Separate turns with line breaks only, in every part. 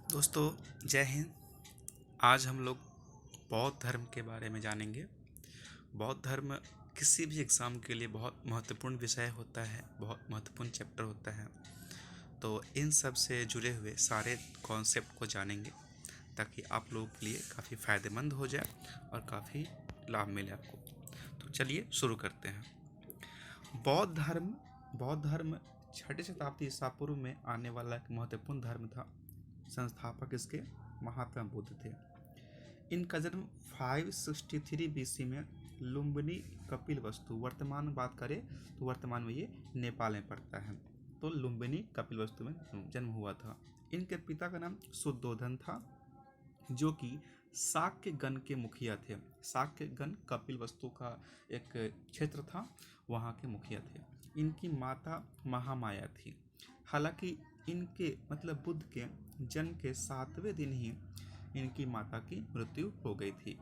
दोस्तों, जय हिंद। आज हम लोग बौद्ध धर्म के बारे में जानेंगे। बौद्ध धर्म किसी भी एग्ज़ाम के लिए बहुत महत्वपूर्ण विषय होता है, बहुत महत्वपूर्ण चैप्टर होता है। तो इन सब से जुड़े हुए सारे कॉन्सेप्ट को जानेंगे ताकि आप लोगों के लिए काफ़ी फ़ायदेमंद हो जाए और काफ़ी लाभ मिले आपको। तो चलिए शुरू करते हैं। बौद्ध धर्म 6ठी शताब्दी ईसा पूर्व में आने वाला एक महत्वपूर्ण धर्म था। संस्थापक इसके महात्मा बुद्ध थे। इनका जन्म 563 बीसी में लुम्बिनी कपिलवस्तु, वर्तमान बात करें तो वर्तमान में ये नेपाल में पड़ता है, तो लुम्बिनी कपिलवस्तु में जन्म हुआ था। इनके पिता का नाम शुद्धोधन था, जो कि शाक्य गण के मुखिया थे। शाक्य गण कपिलवस्तु का एक क्षेत्र था, वहाँ के मुखिया थे। इनकी माता महामाया थी। हालांकि इनके मतलब बुद्ध के जन्म के 7वें दिन ही इनकी माता की मृत्यु हो गई थी।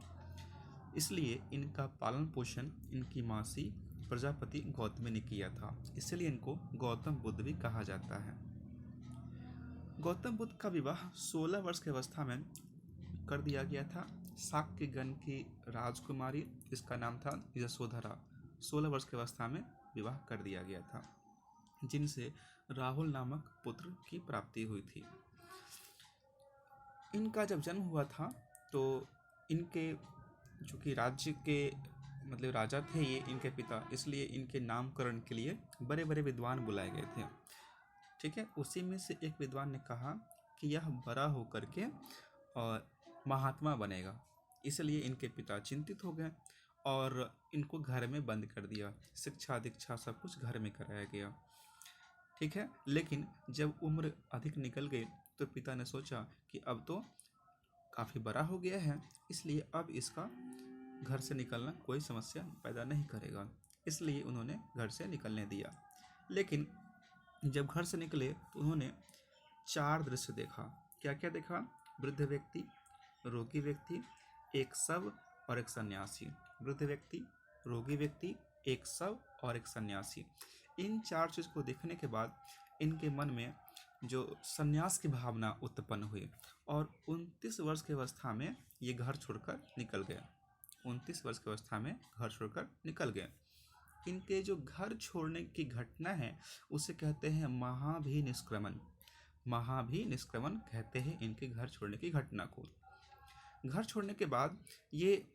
इसलिए इनका पालन पोषण इनकी मासी प्रजापति गौतमी ने किया था। इसलिए इनको गौतम बुद्ध भी कहा जाता है। गौतम बुद्ध का विवाह 16 वर्ष की अवस्था में कर दिया गया था। शाक्य गण की राजकुमारी, इसका नाम था यशोधरा, 16 वर्ष की अवस्था में विवाह कर दिया गया था, जिनसे राहुल नामक पुत्र की प्राप्ति हुई थी। इनका जब जन्म हुआ था तो इनके जो कि राज्य के मतलब राजा थे ये इनके पिता, इसलिए इनके नामकरण के लिए बड़े बड़े विद्वान बुलाए गए थे। ठीक है, उसी में से एक विद्वान ने कहा कि यह बड़ा होकर के और महात्मा बनेगा। इसलिए इनके पिता चिंतित हो गए और इनको घर में बंद कर दिया। शिक्षा दीक्षा सब कुछ घर में कराया गया। ठीक है, लेकिन जब उम्र अधिक निकल गई तो पिता ने सोचा कि अब तो काफ़ी बड़ा हो गया है, इसलिए अब इसका घर से निकलना कोई समस्या पैदा नहीं करेगा। इसलिए उन्होंने घर से निकलने दिया। लेकिन जब घर से निकले तो उन्होंने 4 दृश्य देखा। क्या क्या देखा? वृद्ध व्यक्ति, रोगी व्यक्ति, एक शव और एक सन्यासी। वृद्ध व्यक्ति, रोगी व्यक्ति, एक शव और एक सन्यासी। इन 4 चीज़ को देखने के बाद इनके मन में जो सन्यास की भावना उत्पन्न हुई और 29 वर्ष की अवस्था में ये घर छोड़कर निकल गए। 29 वर्ष की अवस्था में घर छोड़कर निकल गए। इनके जो घर छोड़ने की घटना है उसे कहते हैं महाभिनिष्क्रमण। महाभिनिष्क्रमण कहते हैं इनके घर छोड़ने की घटना को। घर छोड़ने के बाद ये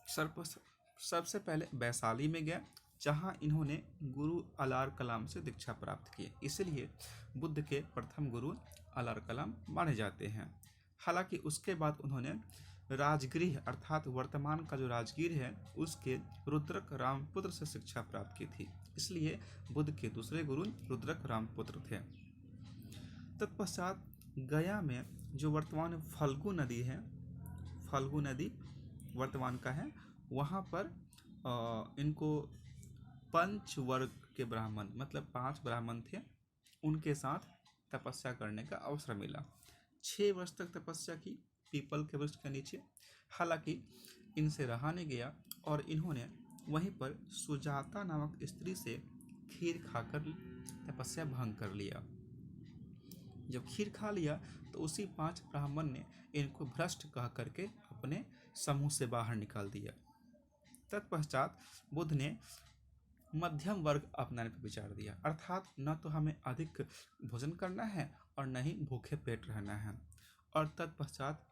सबसे पहले वैशाली में गए, जहाँ इन्होंने गुरु अलार कलाम से दीक्षा प्राप्त की। इसलिए बुद्ध के प्रथम गुरु अलार कलाम माने जाते हैं। हालांकि उसके बाद उन्होंने राजगृह अर्थात वर्तमान का जो राजगीर है उसके रुद्रक रामपुत्र से शिक्षा प्राप्त की थी। इसलिए बुद्ध के दूसरे गुरु रुद्रक रामपुत्र थे। तत्पश्चात गया में जो वर्तमान फल्गु नदी है, फल्गु नदी वर्तमान का है, वहाँ पर इनको पंचवर्ग के ब्राह्मण मतलब 5 ब्राह्मण थे, उनके साथ तपस्या करने का अवसर मिला। 6 वर्ष तक तपस्या की पीपल के वृक्ष के नीचे। हालांकि इनसे रहा नहीं गया और इन्होंने वहीं पर सुजाता नामक स्त्री से खीर खाकर तपस्या भंग कर लिया। जब खीर खा लिया तो उसी 5 ब्राह्मण ने इनको भ्रष्ट कह करके अपने समूह से बाहर निकाल दिया। तत्पश्चात बुद्ध ने मध्यम वर्ग अपनाने पर विचार दिया, अर्थात न तो हमें अधिक भोजन करना है और न ही भूखे पेट रहना है। और तत्पश्चात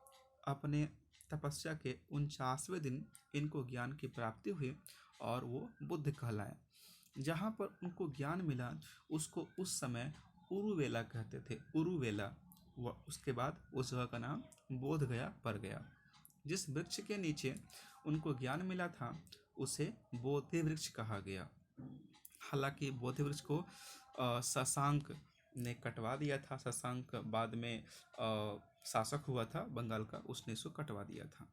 अपने तपस्या के 49वें दिन इनको ज्ञान की प्राप्ति हुई और वो बुद्ध कहलाए। जहाँ पर उनको ज्ञान मिला उसको उस समय उरुवेला कहते थे, उरुवेला। उसके बाद उस जगह का नाम बोध गया पड़ गया। जिस वृक्ष के नीचे उनको ज्ञान मिला था उसे बोधि वृक्ष कहा गया। हालांकि बोधि वृक्ष को शशांक ने कटवा दिया था। शशांक बाद में शासक हुआ था बंगाल का, उसने इसको कटवा दिया था।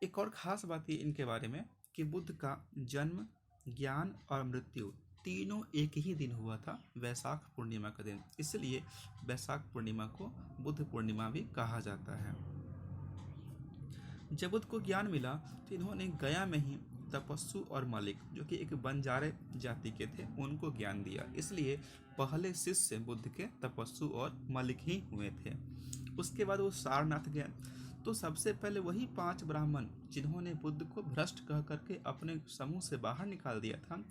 एक और खास बात ये इनके बारे में कि बुद्ध का जन्म, ज्ञान और मृत्यु तीनों एक ही दिन हुआ था, वैशाख पूर्णिमा का दिन। इसलिए वैशाख पूर्णिमा को बुद्ध पूर्णिमा भी कहा जाता है। जब बुद्ध को ज्ञान मिला तो इन्होंने गया में ही तपस्सु और मलिक, जो कि एक बंजारे जाति के थे, उनको ज्ञान दिया। इसलिए पहले शिष्य बुद्ध के तपस्वी और मलिक ही हुए थे। उसके बाद वो सारनाथ गए तो सबसे पहले वही 5 ब्राह्मण जिन्होंने बुद्ध को भ्रष्ट कह करके अपने समूह से बाहर निकाल दिया था,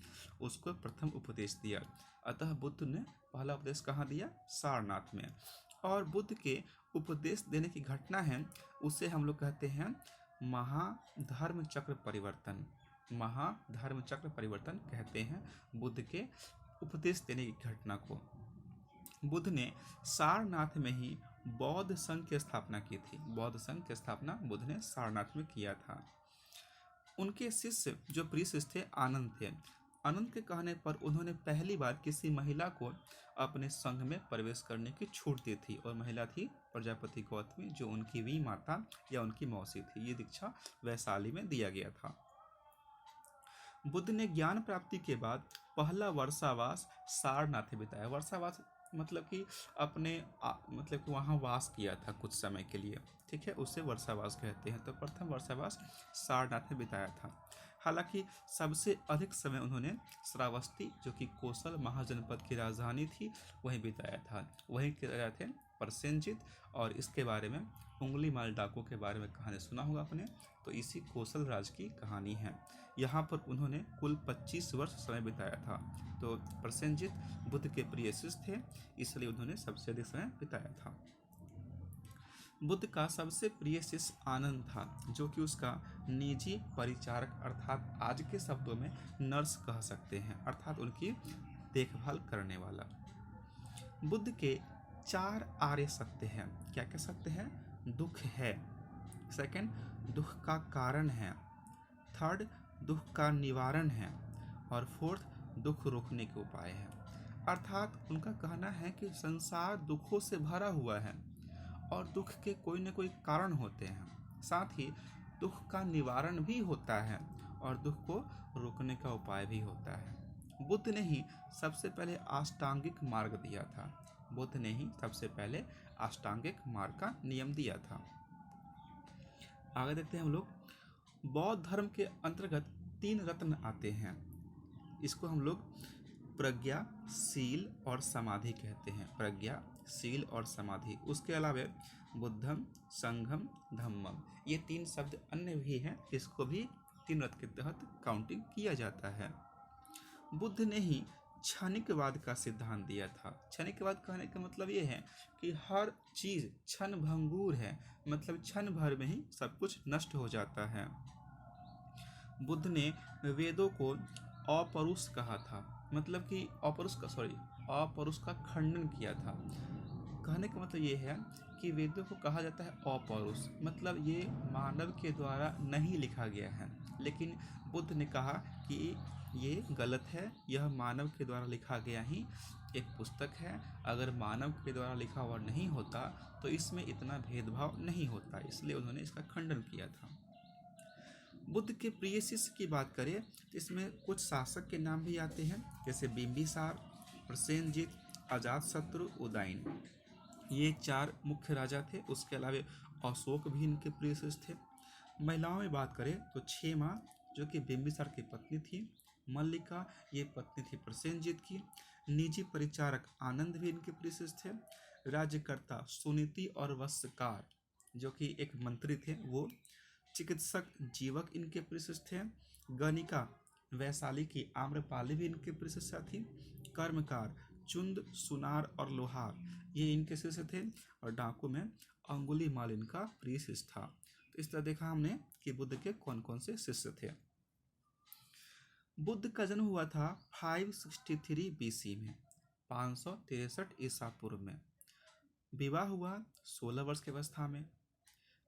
उसको प्रथम उपदेश दिया। अतः बुद्ध ने पहला उपदेश कहाँ दिया? सारनाथ में। और बुद्ध के उपदेश देने की घटना है, उसे हम लोग कहते हैं महाधर्म चक्र परिवर्तन। महाधर्म चक्र परिवर्तन कहते हैं बुद्ध के उपदेश देने की घटना को। बुद्ध ने सारनाथ में ही बौद्ध संघ की स्थापना की थी। बौद्ध संघ की स्थापना बुद्ध ने सारनाथ में किया था। उनके शिष्य जो प्रिय शिष्य थे आनंद थे। आनंद के कहने पर उन्होंने पहली बार किसी महिला को अपने संघ में प्रवेश करने की छूट दी थी, और महिला थी प्रजापति गौतमी, जो उनकी वी माता या उनकी मौसी थी। ये दीक्षा वैशाली में दिया गया था। बुद्ध ने ज्ञान प्राप्ति के बाद पहला वर्षावास सारनाथ में बिताया। वर्षावास मतलब कि अपने मतलब कि वहाँ वास किया था कुछ समय के लिए, ठीक है, उसे वर्षावास कहते हैं। तो प्रथम वर्षावास सारनाथ में बिताया था। हालांकि सबसे अधिक समय उन्होंने श्रावस्ती, जो कि कौशल महाजनपद की राजधानी थी, वहीं बिताया था। वहीं के राजा थे प्रसेनजित, और इसके बारे में उंगली माल डाकू के बारे में कहानी सुना होगा आपने, तो इसी कौशल राज की कहानी है। यहाँ पर उन्होंने कुल 25 वर्ष समय बिताया था। तो प्रसेनजित बुद्ध के प्रिय शिष्य थे, इसलिए उन्होंने सबसे अधिक समय बिताया था। बुद्ध का सबसे प्रिय शिष्य आनंद था, जो कि उसका निजी परिचारक अर्थात आज के शब्दों में नर्स कह सकते हैं, अर्थात उनकी देखभाल करने वाला। बुद्ध के 4 आर्य सत्य हैं। क्या क्या सत्य हैं? दुख है, सेकंड दुख का कारण है, थर्ड दुख का निवारण है, और फोर्थ दुख रोकने के उपाय है। अर्थात उनका कहना है कि संसार दुखों से भरा हुआ है और दुख के कोई न कोई कारण होते हैं, साथ ही दुख का निवारण भी होता है और दुख को रोकने का उपाय भी होता है। बुद्ध ने ही सबसे पहले अष्टांगिक मार्ग दिया था। बुद्ध ने ही सबसे पहले अष्टांगिक मार्ग का नियम दिया था। आगे देखते हैं हम लोग। बौद्ध धर्म के अंतर्गत 3 रत्न आते हैं। इसको हम लोग प्रज्ञा, शील और समाधि कहते हैं। प्रज्ञा, शील और समाधि। उसके अलावा बुद्धम, संघम, धम्मम, ये 3 शब्द अन्य भी हैं, इसको भी 3 रत्न के तहत काउंटिंग किया जाता है। बुद्ध ने ही क्षणिकवाद का सिद्धांत दिया था। क्षणिकवाद कहने का मतलब ये है कि हर चीज क्षण भंगुर है, मतलब क्षण भर में ही सब कुछ नष्ट हो जाता है। बुद्ध ने वेदों को अपरुष कहा था, मतलब कि अपरुष का खंडन किया था। कहने का मतलब ये है कि वेदों को कहा जाता है अपरुष, मतलब ये मानव के द्वारा नहीं लिखा गया है। लेकिन बुद्ध ने कहा कि ये गलत है, यह मानव के द्वारा लिखा गया ही एक पुस्तक है। अगर मानव के द्वारा लिखा हुआ नहीं होता तो इसमें इतना भेदभाव नहीं होता, इसलिए उन्होंने इसका खंडन किया था। बुद्ध के प्रिय शिष्य की बात करें तो इसमें कुछ शासक के नाम भी आते हैं, जैसे बिंबिसार, प्रसेनजित, अजातशत्रु, उदयन। ये 4 मुख्य राजा थे। उसके अलावा अशोक भी इनके प्रिय शिष्य थे। महिलाओं में बात करें तो क्षेमा, जो कि बिंबिसार की पत्नी थी, मल्लिका, ये पत्नी थी प्रसेनजित की, निजी परिचारक आनंद भी इनके प्रिय शिष्य थे, राज्यकर्ता सुनीति और वत्सकार, जो कि एक मंत्री थे वो, चिकित्सक जीवक इनके प्रिय शिष्य थे, गणिका वैशाली की आम्रपाली भी इनके प्रिय शिष्या थी, कर्मकार चुंद, सुनार और लोहार ये इनके शिष्य थे, और डाकू में अंगुलीमाल इनका प्रिय शिष्य था। तो इस तरह देखा हमने कि बुद्ध के कौन कौन से शिष्य थे। बुद्ध का जन्म हुआ था 563 BC में, 563 ईसा पूर्व में। विवाह हुआ 16 वर्ष की अवस्था में।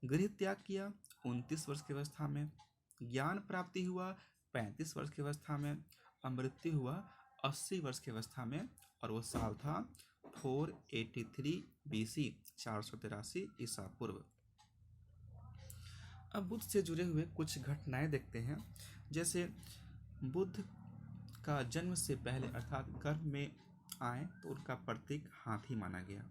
गृह त्याग किया 29 वर्ष की अवस्था में। ज्ञान प्राप्ति हुआ 35 वर्ष की अवस्था में। मृत्यु हुआ 80 वर्ष की अवस्था में, और वो साल था 483 BC, 483 ईसा पूर्व। अब बुद्ध से जुड़े हुए कुछ घटनाएं देखते हैं। जैसे बुद्ध का जन्म से पहले अर्थात गर्भ में आए तो उनका प्रतीक हाथी माना गया।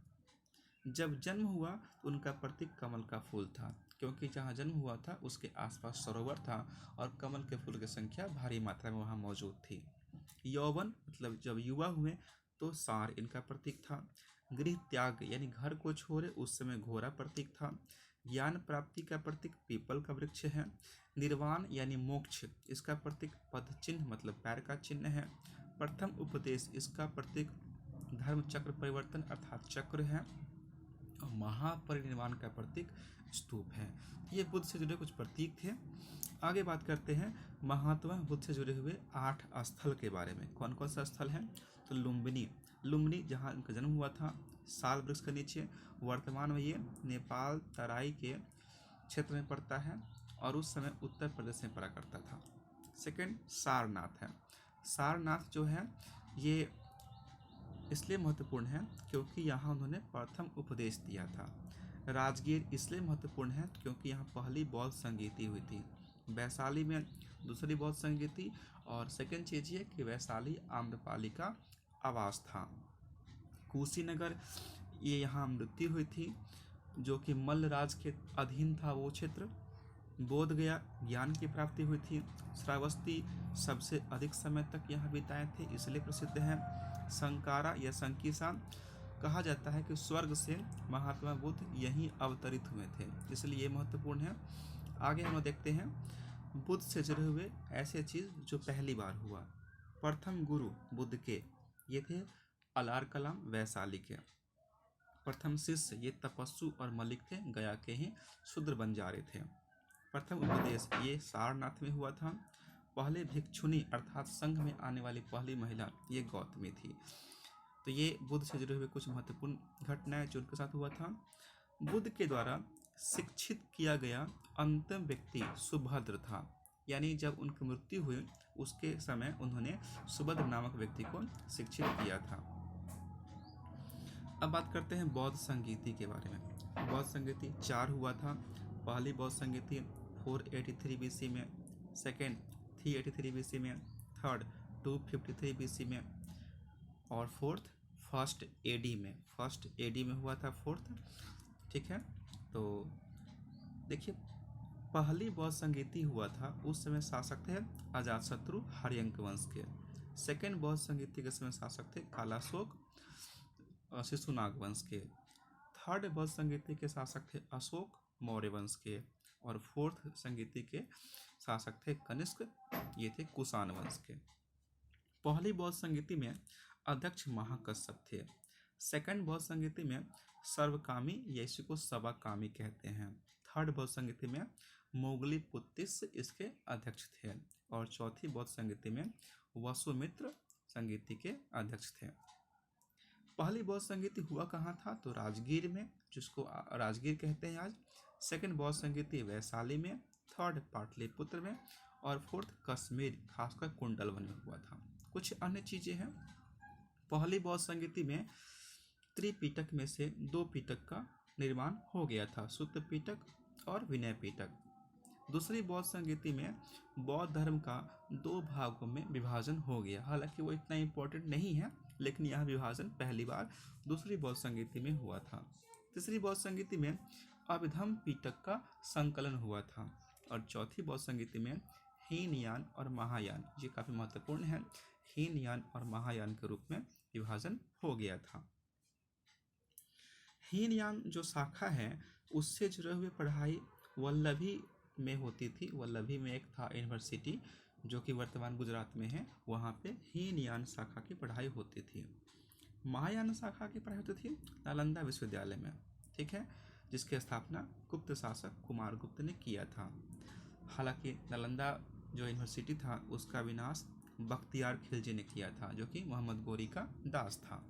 जब जन्म हुआ तो उनका प्रतीक कमल का फूल था, क्योंकि जहाँ जन्म हुआ था उसके आसपास सरोवर था और कमल के फूल की संख्या भारी मात्रा में वहाँ मौजूद थी। यौवन मतलब जब युवा हुए तो सार इनका प्रतीक था। गृह त्याग यानी घर को छोड़े उस समय घोड़ा प्रतीक था। ज्ञान प्राप्ति का प्रतीक पीपल का वृक्ष है। निर्वाण यानी मोक्ष, इसका प्रतीक पद चिन्ह मतलब पैर का चिन्ह है। प्रथम उपदेश, इसका प्रतीक धर्म चक्र परिवर्तन अर्थात चक्र है। और महापरिनिर्वाण का प्रतीक स्तूप है। ये बुद्ध से जुड़े कुछ प्रतीक थे। आगे बात करते हैं महात्मा बुद्ध से जुड़े हुए 8 स्थल के बारे में। कौन कौन सा स्थल है? तो लुम्बिनी जहाँ इनका जन्म हुआ था, साल वृक्ष के नीचे। वर्तमान में ये नेपाल तराई के क्षेत्र में पड़ता है और उस समय उत्तर प्रदेश में पड़ा करता था। सेकंड सारनाथ है। सारनाथ जो है ये इसलिए महत्वपूर्ण है क्योंकि यहाँ उन्होंने प्रथम उपदेश दिया था। राजगीर इसलिए महत्वपूर्ण है क्योंकि यहाँ पहली बौद्ध संगीति हुई थी। वैशाली में दूसरी बौद्ध संगीति, और सेकंड चीज़ ये कि वैशाली आम्रपाली का आवास था। कुशीनगर, ये यहाँ मृत्यु हुई थी जो कि मल्लराज के अधीन था वो क्षेत्र। बोध गया, ज्ञान की प्राप्ति हुई थी। श्रावस्ती सबसे अधिक समय तक यहाँ बिताए थे इसलिए प्रसिद्ध है। संकारा या संकीसा, कहा जाता है कि स्वर्ग से महात्मा बुद्ध यहीं अवतरित हुए थे इसलिए ये महत्वपूर्ण है। आगे हम देखते हैं बुद्ध से जुड़े हुए ऐसे चीज़ जो पहली बार हुआ। प्रथम गुरु बुद्ध के ये थे अलार कलाम वैशाली के। प्रथम शिष्य ये तपस्सु और मलिक थे, गया के ही शूद्र बंजारे थे। प्रथम उपदेश ये सारनाथ में हुआ था। पहले भिक्षुनी अर्थात संघ में आने वाली पहली महिला ये गौतमी थी। तो ये बुद्ध से जुड़े हुए कुछ महत्वपूर्ण घटनाएं जो उनके साथ हुआ था। बुद्ध के द्वारा शिक्षित किया गया अंतिम व्यक्ति सुभद्र था, यानी जब उनकी मृत्यु हुई उसके समय उन्होंने सुभद्र नामक व्यक्ति को शिक्षित किया था। अब बात करते हैं बौद्ध संगीति के बारे में। बौद्ध संगीति 4 हुआ था। पहली बौद्ध संगीति 483 बीसी में, सेकेंड 383 बीसी में, थर्ड 253 बीसी में, और फोर्थ फर्स्ट एडी में। फर्स्ट एडी में हुआ था फोर्थ, ठीक है। तो देखिए पहली बौद्ध संगीति हुआ था उस समय शासक थे अजातशत्रु हर्यंक वंश के। सेकेंड बौद्ध संगीति के समय शासक थे कालाशोक शिशुनाग वंश के। थर्ड बौद्ध संगीति के शासक थे अशोक मौर्य वंश के। और फोर्थ संगीति के शासक थे कनिष्क, ये थे कुषाण वंश के। पहली बौद्ध संगीति में अध्यक्ष महाकश्यप थे। सेकंड बौद्ध संगीति में सर्वकामी या इसी को सबाकामी कहते हैं। थर्ड बौद्ध संगीति में मोगली पुत्तिस इसके अध्यक्ष थे। और चौथी बौद्ध संगीति में वसुमित्र संगीति के अध्यक्ष थे। पहली बौद्ध संगीति हुआ कहाँ था? तो राजगीर में, जिसको राजगीर कहते हैं आज। सेकंड बौद्ध संगीति वैशाली में, थर्ड पाटलिपुत्र में, और फोर्थ कश्मीर खासकर कुंडलवन में हुआ था। कुछ अन्य चीज़ें हैं। पहली बौद्ध संगीति में त्रिपिटक में से 2 पिटक का निर्माण हो गया था, सुत्त पिटक और विनय पिटक। दूसरी बौद्ध संगीति में बौद्ध धर्म का 2 भागों में विभाजन हो गया। हालांकि वो इतना इम्पोर्टेंट नहीं है, लेकिन यह विभाजन पहली बार दूसरी बौद्ध संगीति में हुआ था। तीसरी बौद्ध संगीति में अभिधम पिटक का संकलन हुआ था। और चौथी बौद्ध संगीति में हीनयान और महायान, ये काफ़ी महत्वपूर्ण है, हीनयान और महायान के रूप में विभाजन हो गया था। हीनयान जो शाखा है उससे जुड़े हुए पढ़ाई वल्लभी में होती थी। वल्लभी में एक था यूनिवर्सिटी जो कि वर्तमान गुजरात में है, वहाँ पे हीनयान शाखा की पढ़ाई होती थी। महायान शाखा की पढ़ाई होती थी नालंदा विश्वविद्यालय में, ठीक है, जिसकी स्थापना गुप्त शासक कुमारगुप्त ने किया था। हालांकि नालंदा जो यूनिवर्सिटी था उसका विनाश बख्तियार खिलजी ने किया था, जो कि मोहम्मद गोरी का दास था।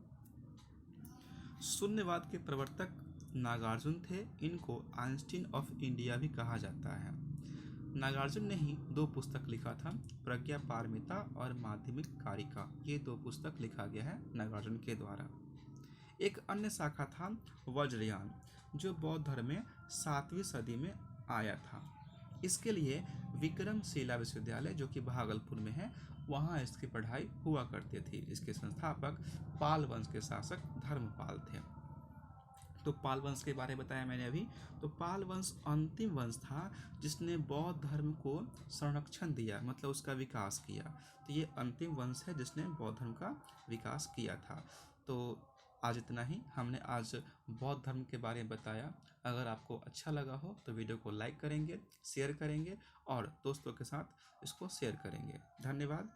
शून्यवाद के प्रवर्तक नागार्जुन थे। इनको आइंस्टीन ऑफ इंडिया भी कहा जाता है। नागार्जुन ने ही 2 पुस्तक लिखा था, प्रज्ञा पारमिता और माध्यमिक कारिका। ये 2 पुस्तक लिखा गया है नागार्जुन के द्वारा। एक अन्य शाखा था वज्रयान, जो बौद्ध धर्म में 7वीं सदी में आया था। इसके लिए विक्रमशिला विश्वविद्यालय जो कि भागलपुर में है, वहाँ इसकी पढ़ाई हुआ करती थी। इसके संस्थापक पाल वंश के शासक धर्मपाल थे। तो पाल वंश के बारे में बताया मैंने अभी। तो पाल वंश अंतिम वंश था जिसने बौद्ध धर्म को संरक्षण दिया, मतलब उसका विकास किया। तो ये अंतिम वंश है जिसने बौद्ध धर्म का विकास किया था। तो आज इतना ही, हमने आज बौद्ध धर्म के बारे में बताया। अगर आपको अच्छा लगा हो तो वीडियो को लाइक करेंगे, शेयर करेंगे और दोस्तों के साथ इसको शेयर करेंगे। धन्यवाद।